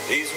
These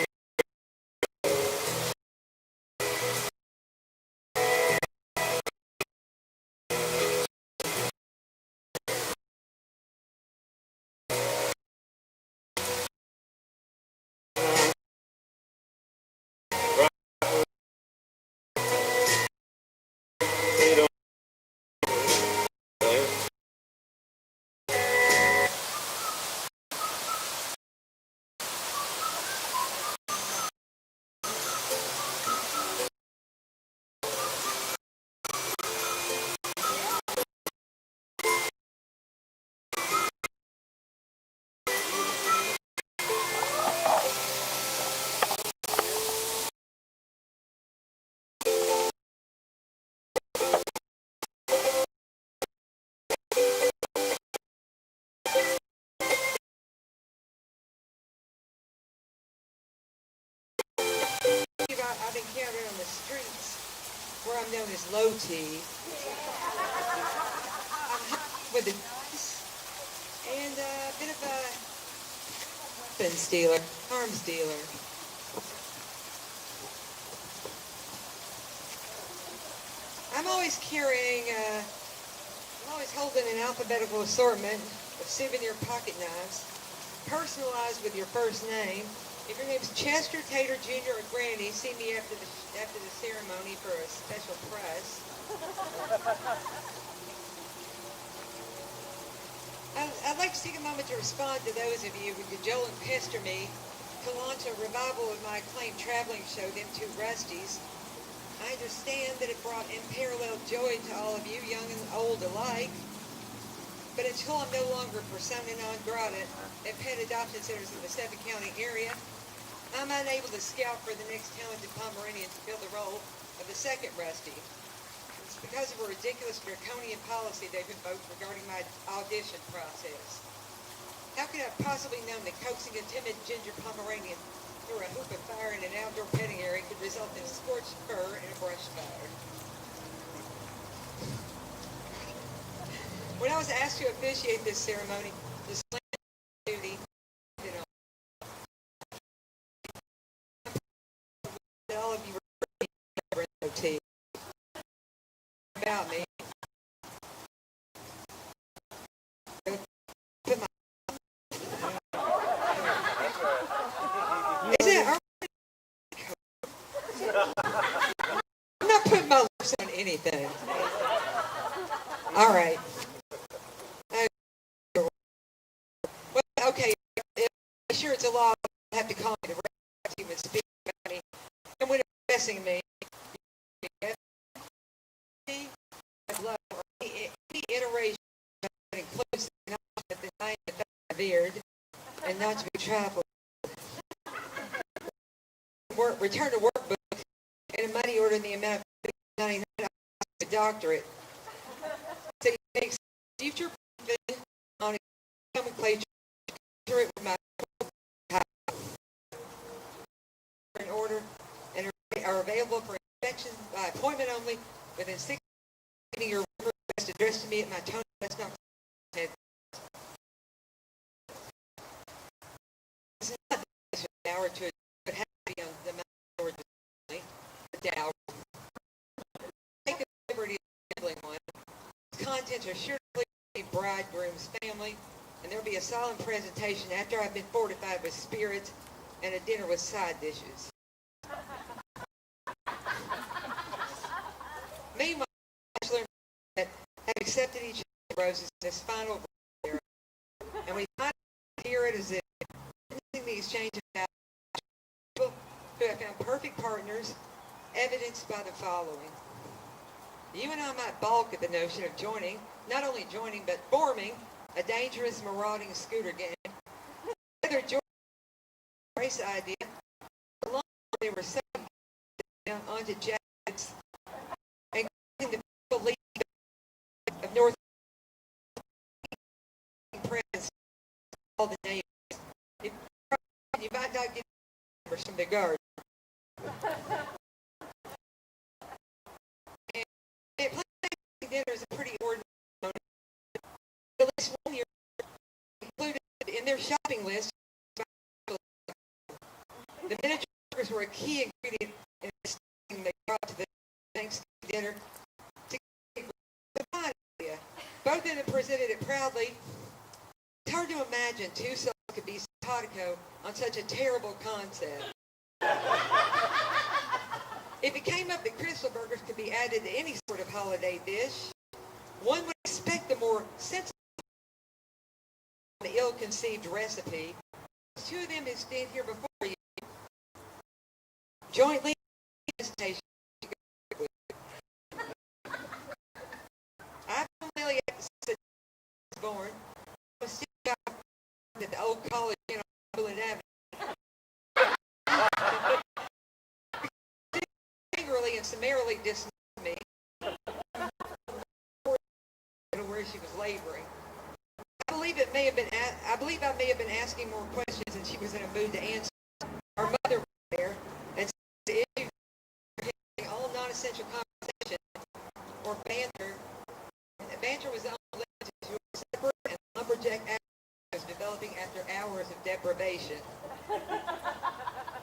I've encountered on the streets where I'm known as Low T. I'm hot with a and a bit of a weapons dealer, arms dealer. I'm always holding an alphabetical assortment of souvenir pocket knives, personalized with your first name. If your name's Chester Tater Jr. or Granny, see me after the ceremony for a special price. I'd like to take a moment to respond to those of you who cajole and pester me to launch a revival of my acclaimed traveling show, Them Two Rusties. I understand that it brought unparalleled joy to all of you, young and old alike. But until I'm no longer persona non grata at pet adoption centers in the Suffolk County area, I'm unable to scout for the next talented Pomeranian to fill the role of the second Rusty. It's because of a ridiculous draconian policy they've invoked regarding my audition process. How could I have possibly known that coaxing a timid ginger Pomeranian through a hoop of fire in an outdoor petting area could result in scorched fur and a brush fire? When I was asked to officiate this ceremony, the slam duty that all of you were OT about me. I'm not putting my lips on anything. All right. Well, okay. I'm sure it's a law. I have to call me the rest even speak about me. And when addressing me, any iteration that includes the knowledge that I am revered and not to be trifled. Return to workbook and a money order in the amount of $99 a doctorate. So you make future profit on a nomenclature with my in order and are available for inspection by appointment only within 6 months. Your request addressed to me at my Tony West Knox head. This is not an hour to but have to be on the Mount the Dow. Take the liberty of gambling one. Its contents are sure to please the bridegroom's family, and there will be a solemn presentation after I've been fortified with spirits and a dinner with side dishes. Meanwhile, Bachelor and Bachelorette have accepted each other's roses in this final era, and we find here it as if witnessing the exchange of people who have found perfect partners, evidenced by the following. You and I might balk at the notion of joining, not only joining, but forming a dangerous, marauding scooter gang. Whether joining the race idea, along they were so onto jackets and the people league of North Press all the names. You might not get numbers from the guard. And dinner is a pretty ordinary moment. At least one year included in their shopping list. The miniature burgers were a key ingredient in the thing they brought to the Thanksgiving dinner. Both of them presented it proudly. It's hard to imagine two souls could be simpatico on such a terrible concept. If it came up that Crystal burgers could be added to any sort of holiday dish, one would expect the more sensible, the ill-conceived recipe. Two of them who stand here before you, jointly hesitation. I've been Lily since I was born. I was still at the old college on Cumberland Avenue. Angrily and summarily dismissed me where she was laboring. I believe I may have been asking more questions than she was in a mood to answer. Our mother was there, and the issue of all non-essential conversation or banter. Banter was only limited to a separate and lumberjack activities developing after hours of deprivation.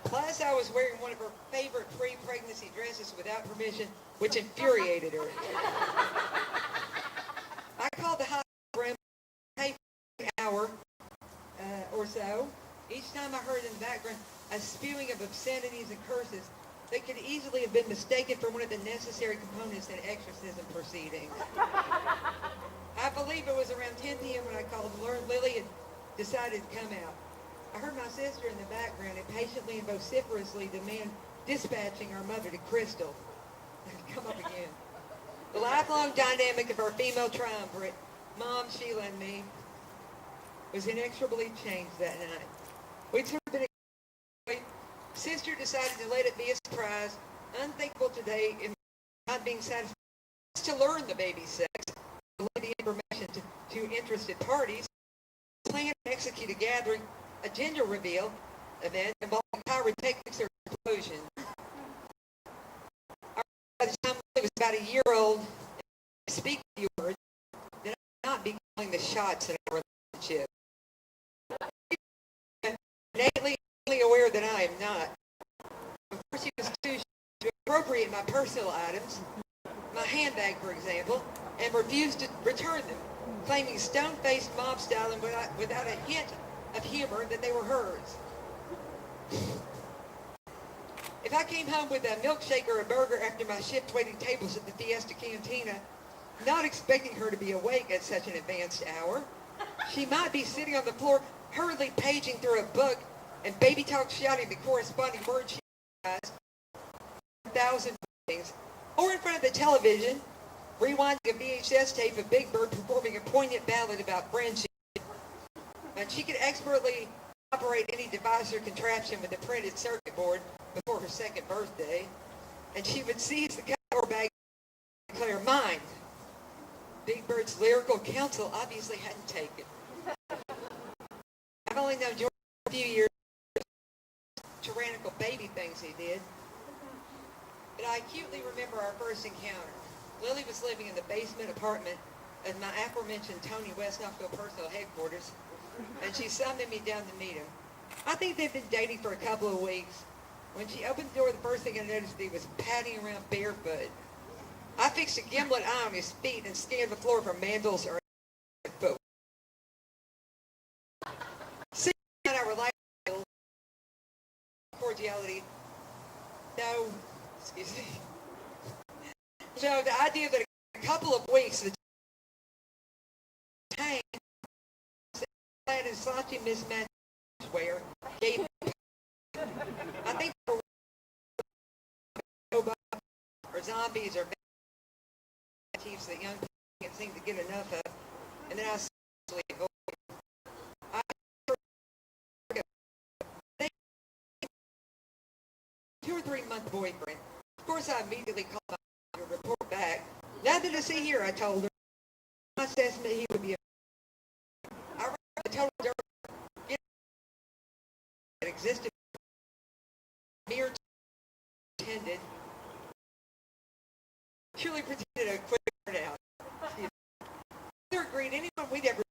Plus, I was wearing one of her favorite pre-pregnancy dresses without permission, which infuriated her. I called the hospital room an hour or so. Each time I heard in the background a spewing of obscenities and curses that could easily have been mistaken for one of the necessary components in exorcism proceedings. I believe it was around 10 p.m. when I called to learn Lily had decided to come out. I heard my sister in the background impatiently and vociferously demand dispatching our mother to Crystal. Come up again. The lifelong dynamic of our female triumvirate, Mom, Sheila, and me, was inexorably changed that night. We'd sort of been Sister decided to let it be a surprise, unthinkable today in not being satisfied to learn the baby's sex, to lay the information to interested parties, plan and execute a gathering, a gender reveal event involving pyrotechnics or explosion. By the time I was about a year old, and speak a few words, then I would not be calling the shots in our relationship. Innately aware that I am not. Of course, she was too to appropriate my personal items, my handbag, for example, and refused to return them, claiming stone-faced mob style and without a hint of humor that they were hers. If I came home with a milkshake or a burger after my shift waiting tables at the Fiesta Cantina, not expecting her to be awake at such an advanced hour, she might be sitting on the floor hurriedly paging through a book and baby talk shouting the corresponding words she memorized 1,000 things, or in front of the television, rewinding a VHS tape of Big Bird performing a poignant ballad about friendship. And she could expertly operate any device or contraption with a printed circuit board before her second birthday, and she would seize the cover bag and declare, "Mine." Big Bird's lyrical counsel obviously hadn't taken. I've only known George for a few years, tyrannical baby things he did, but I acutely remember our first encounter. Lily was living in the basement apartment of my aforementioned Tony West Knoxville personal headquarters, and she summoned me down to meet him. I think they'd been dating for a couple of weeks. When she opened the door, the first thing I noticed he was padding around barefoot. I fixed a gimlet eye on his feet and scanned the floor for mandals or foot. Seeing that I relied cordiality. No, excuse me. So the idea that a couple of weeks, the tank, that is slightly mismatched wear, gave, I think, or zombies or motifs that young people can't seem to get enough of. And then I sleep. I 2 or 3 month boyfriend. Of course, I immediately called my report back. Nothing to see here, I told her. My assessment, he would be I told her that existed mere intended. Truly pretended a quick turnout. They agreed anyone we'd ever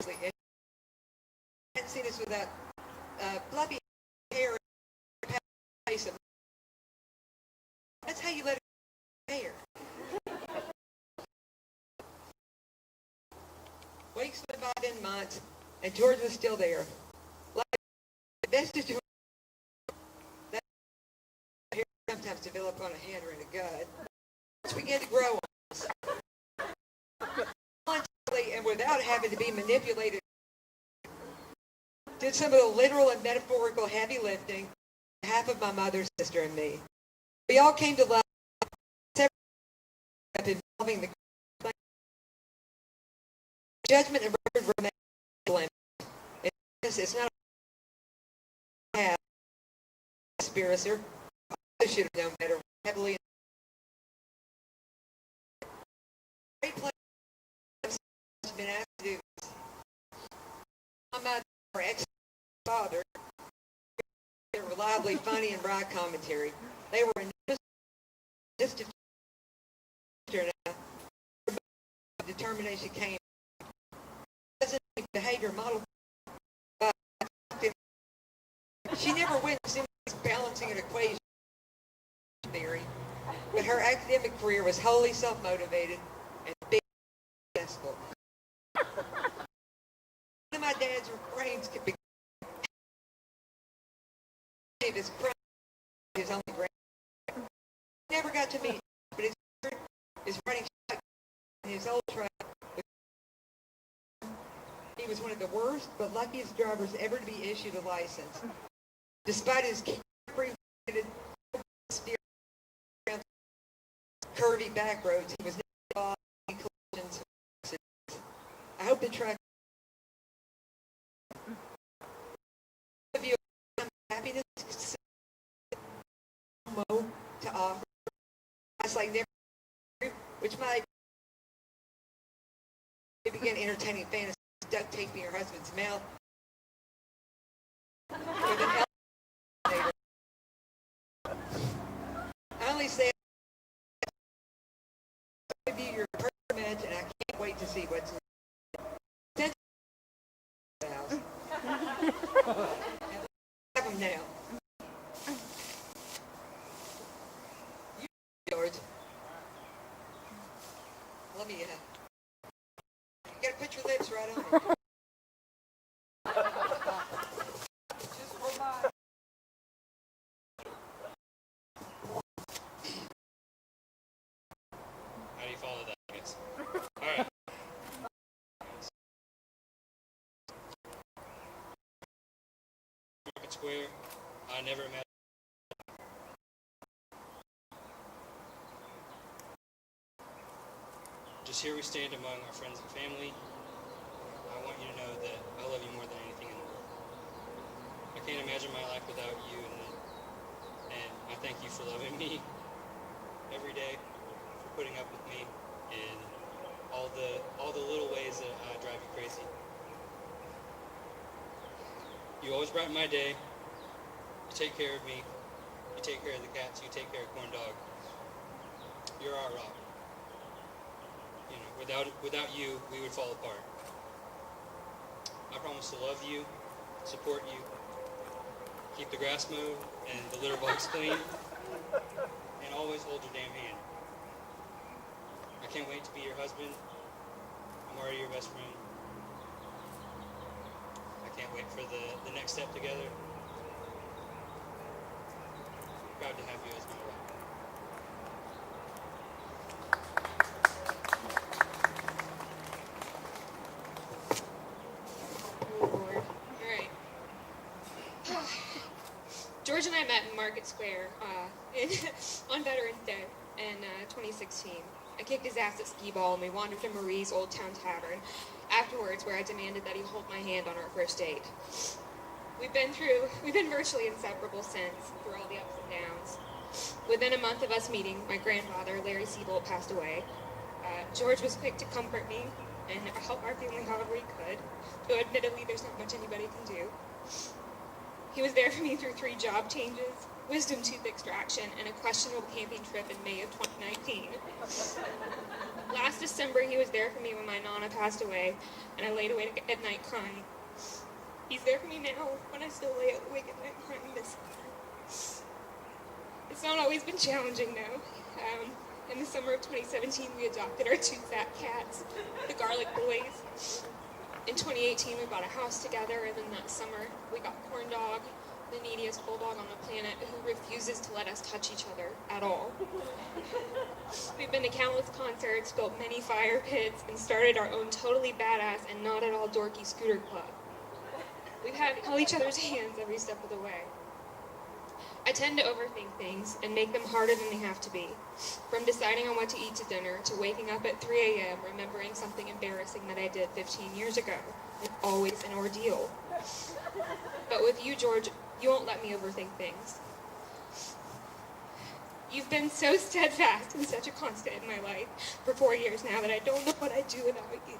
hadn't seen us without fluffy hair and face. That's how you let it hair. Weeks went by, then months, and George was still there. Like the vestige of that hair sometimes develop on a hand or in a gut. Once began to grow on us. And without having to be manipulated, did some of the literal and metaphorical heavy lifting on behalf of my mother, sister, and me. We all came to love involving the judgment and record remain blameless. It's not a conspiracy. I should have known better. Heavily. Great pleasure. I've been asked to do this. My mother, her ex-father, they're reliably funny and bright commentary. They were in just determination came. Behavior model. She never went balancing an equation theory, but her academic career was wholly self-motivated and big successful. One of my dad's refrains could be his only grand. Never got to meet, but his running in his old truck. He was one of the worst but luckiest drivers ever to be issued a license. Despite his carefree, curvy back roads, he was never involved in collisions. I hope the truck of you happiness to offer. It's like never, which might begin entertaining fantasy. Duct taping your husband's mouth with an elevator. I only say I give you your permit, and I can't wait to see what's in the house. Have them now. You, George. Let me. You gotta put your lips right on it. Just hold on. How do you follow that, I guess? Alright. Market Square, I never imagined. Just here we stand among our friends and family. I want you to know that I love you more than anything in the world. I can't imagine my life without you, and I thank you for loving me every day, for putting up with me in all the little ways that I drive you crazy. You always brighten my day. You take care of me. You take care of the cats. You take care of Corn Dog. You're our rock. You know, without you, we would fall apart. I promise to love you, support you, keep the grass mowed and the litter box clean, and always hold your damn hand. I can't wait to be your husband. I'm already your best friend. I can't wait for the next step together. proud to have you as my wife. Oh, Lord. All right. George and I met in Market Square in, on Veterans Day in 2016. I kicked his ass at skee ball, and we wandered to Marie's Old Town Tavern afterwards, where I demanded that he hold my hand on our first date. We've been virtually inseparable since, through all the ups and downs. Within a month of us meeting, my grandfather, Larry Siebold, passed away. George was quick to comfort me and help our family however he could, though admittedly there's not much anybody can do. He was there for me through 3 job changes, wisdom tooth extraction, and a questionable camping trip in May of 2019. Last December, he was there for me when my Nana passed away, and I laid awake at night crying. He's there for me now when I still lay awake at night crying this summer. It's not always been challenging, though. In the summer of 2017, we adopted our 2 fat cats, the Garlic Boys. In 2018, we bought a house together, and then that summer, we got Corn Dog, the neediest bulldog on the planet who refuses to let us touch each other at all. We've been to countless concerts, built many fire pits, and started our own totally badass and not at all dorky scooter club. We've had held each other's hands every step of the way. I tend to overthink things and make them harder than they have to be. From deciding on what to eat to dinner to waking up at 3 a.m. remembering something embarrassing that I did 15 years ago. It's always an ordeal. But with you, George, you won't let me overthink things. You've been so steadfast and such a constant in my life for 4 years now that I don't know what I'd do without you.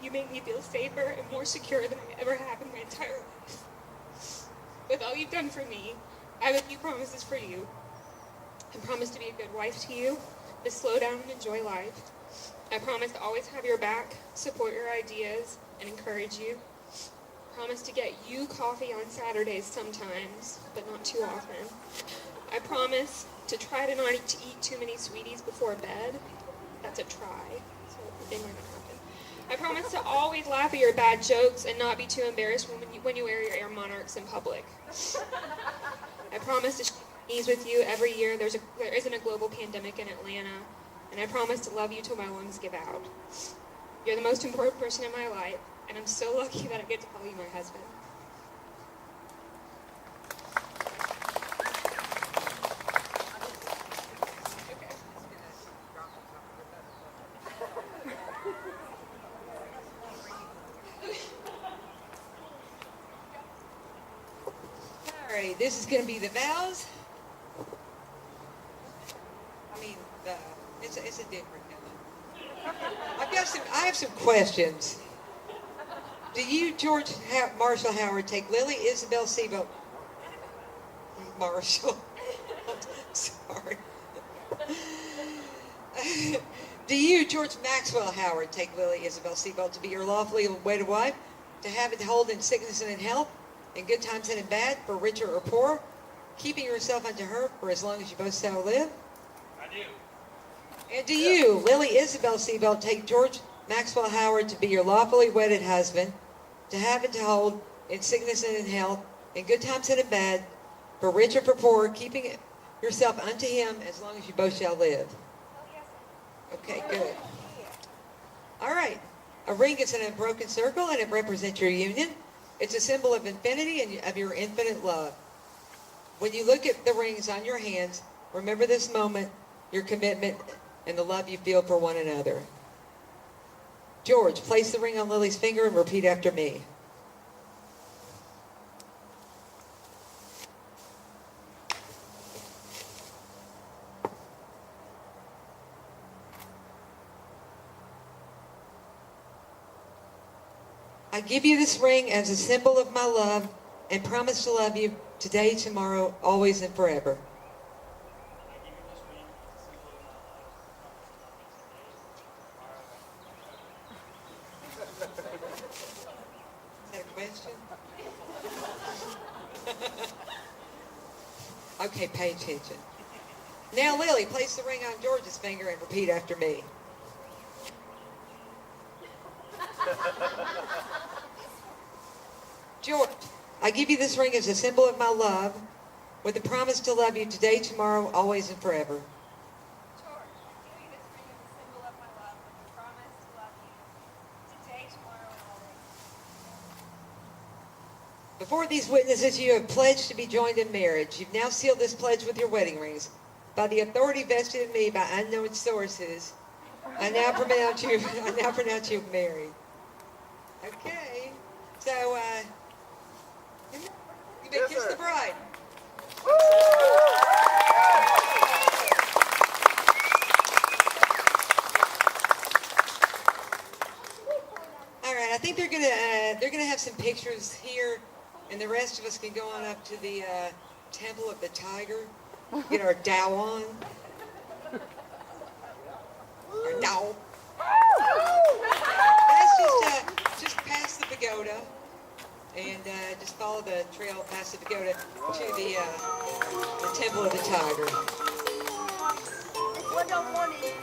You make me feel safer and more secure than I ever have in my entire life. With all you've done for me, I have a few promises for you. I promise to be a good wife to you, to slow down and enjoy life. I promise to always have your back, support your ideas, and encourage you. I promise to get you coffee on Saturdays sometimes, but not too often. I promise to try to not to eat too many sweeties before bed. That's a try, so they might not happen. I promise to always laugh at your bad jokes and not be too embarrassed when you wear your Air Monarchs in public. I promise to shake knees with you every year there isn't a global pandemic in Atlanta, and I promise to love you till my lungs give out. You're the most important person in my life, and I'm so lucky that I get to call you my husband. All right, this is going to be the vows. It's a different one. I have some questions. Do you, George Marshall Howard, take Lily Isabel Siebold? Marshall. Sorry. Do you, George Maxwell Howard, take Lily Isabel Siebold to be your lawfully wedded wife, to have it hold in sickness and in health, in good times and in bad, for richer or poor, keeping yourself unto her for as long as you both shall live? I do. And do you, Lily Isabel Siebold, take George Maxwell Howard to be your lawfully wedded husband, to have and to hold in sickness and in health, in good times and in bad, for rich or for poor, keeping yourself unto him as long as you both shall live? Okay, good. All right. A ring is in a broken circle, and it represents your union. It's a symbol of infinity and of your infinite love. When you look at the rings on your hands, remember this moment, your commitment, and the love you feel for one another. George, place the ring on Lily's finger and repeat after me. I give you this ring as a symbol of my love and promise to love you today, tomorrow, always, and forever. Is that a question? Okay, pay attention. Now, Lily, place the ring on George's finger and repeat after me. George, I give you this ring as a symbol of my love with a promise to love you today, tomorrow, always, and forever. George, I give you this ring as a symbol of my love, with the promise to love you today, tomorrow, and always. Before these witnesses, you have pledged to be joined in marriage. You've now sealed this pledge with your wedding rings. By the authority vested in me by unknown sources, I now pronounce you married. Okay. So, you may kiss the bride. All right. I think they're gonna have some pictures here, and the rest of us can go on up to the Temple of the Tiger, get our Dow on. Our Dow. Let's just past the pagoda, and just follow the trail past the pagoda to the Temple of the Tiger. What don't want it.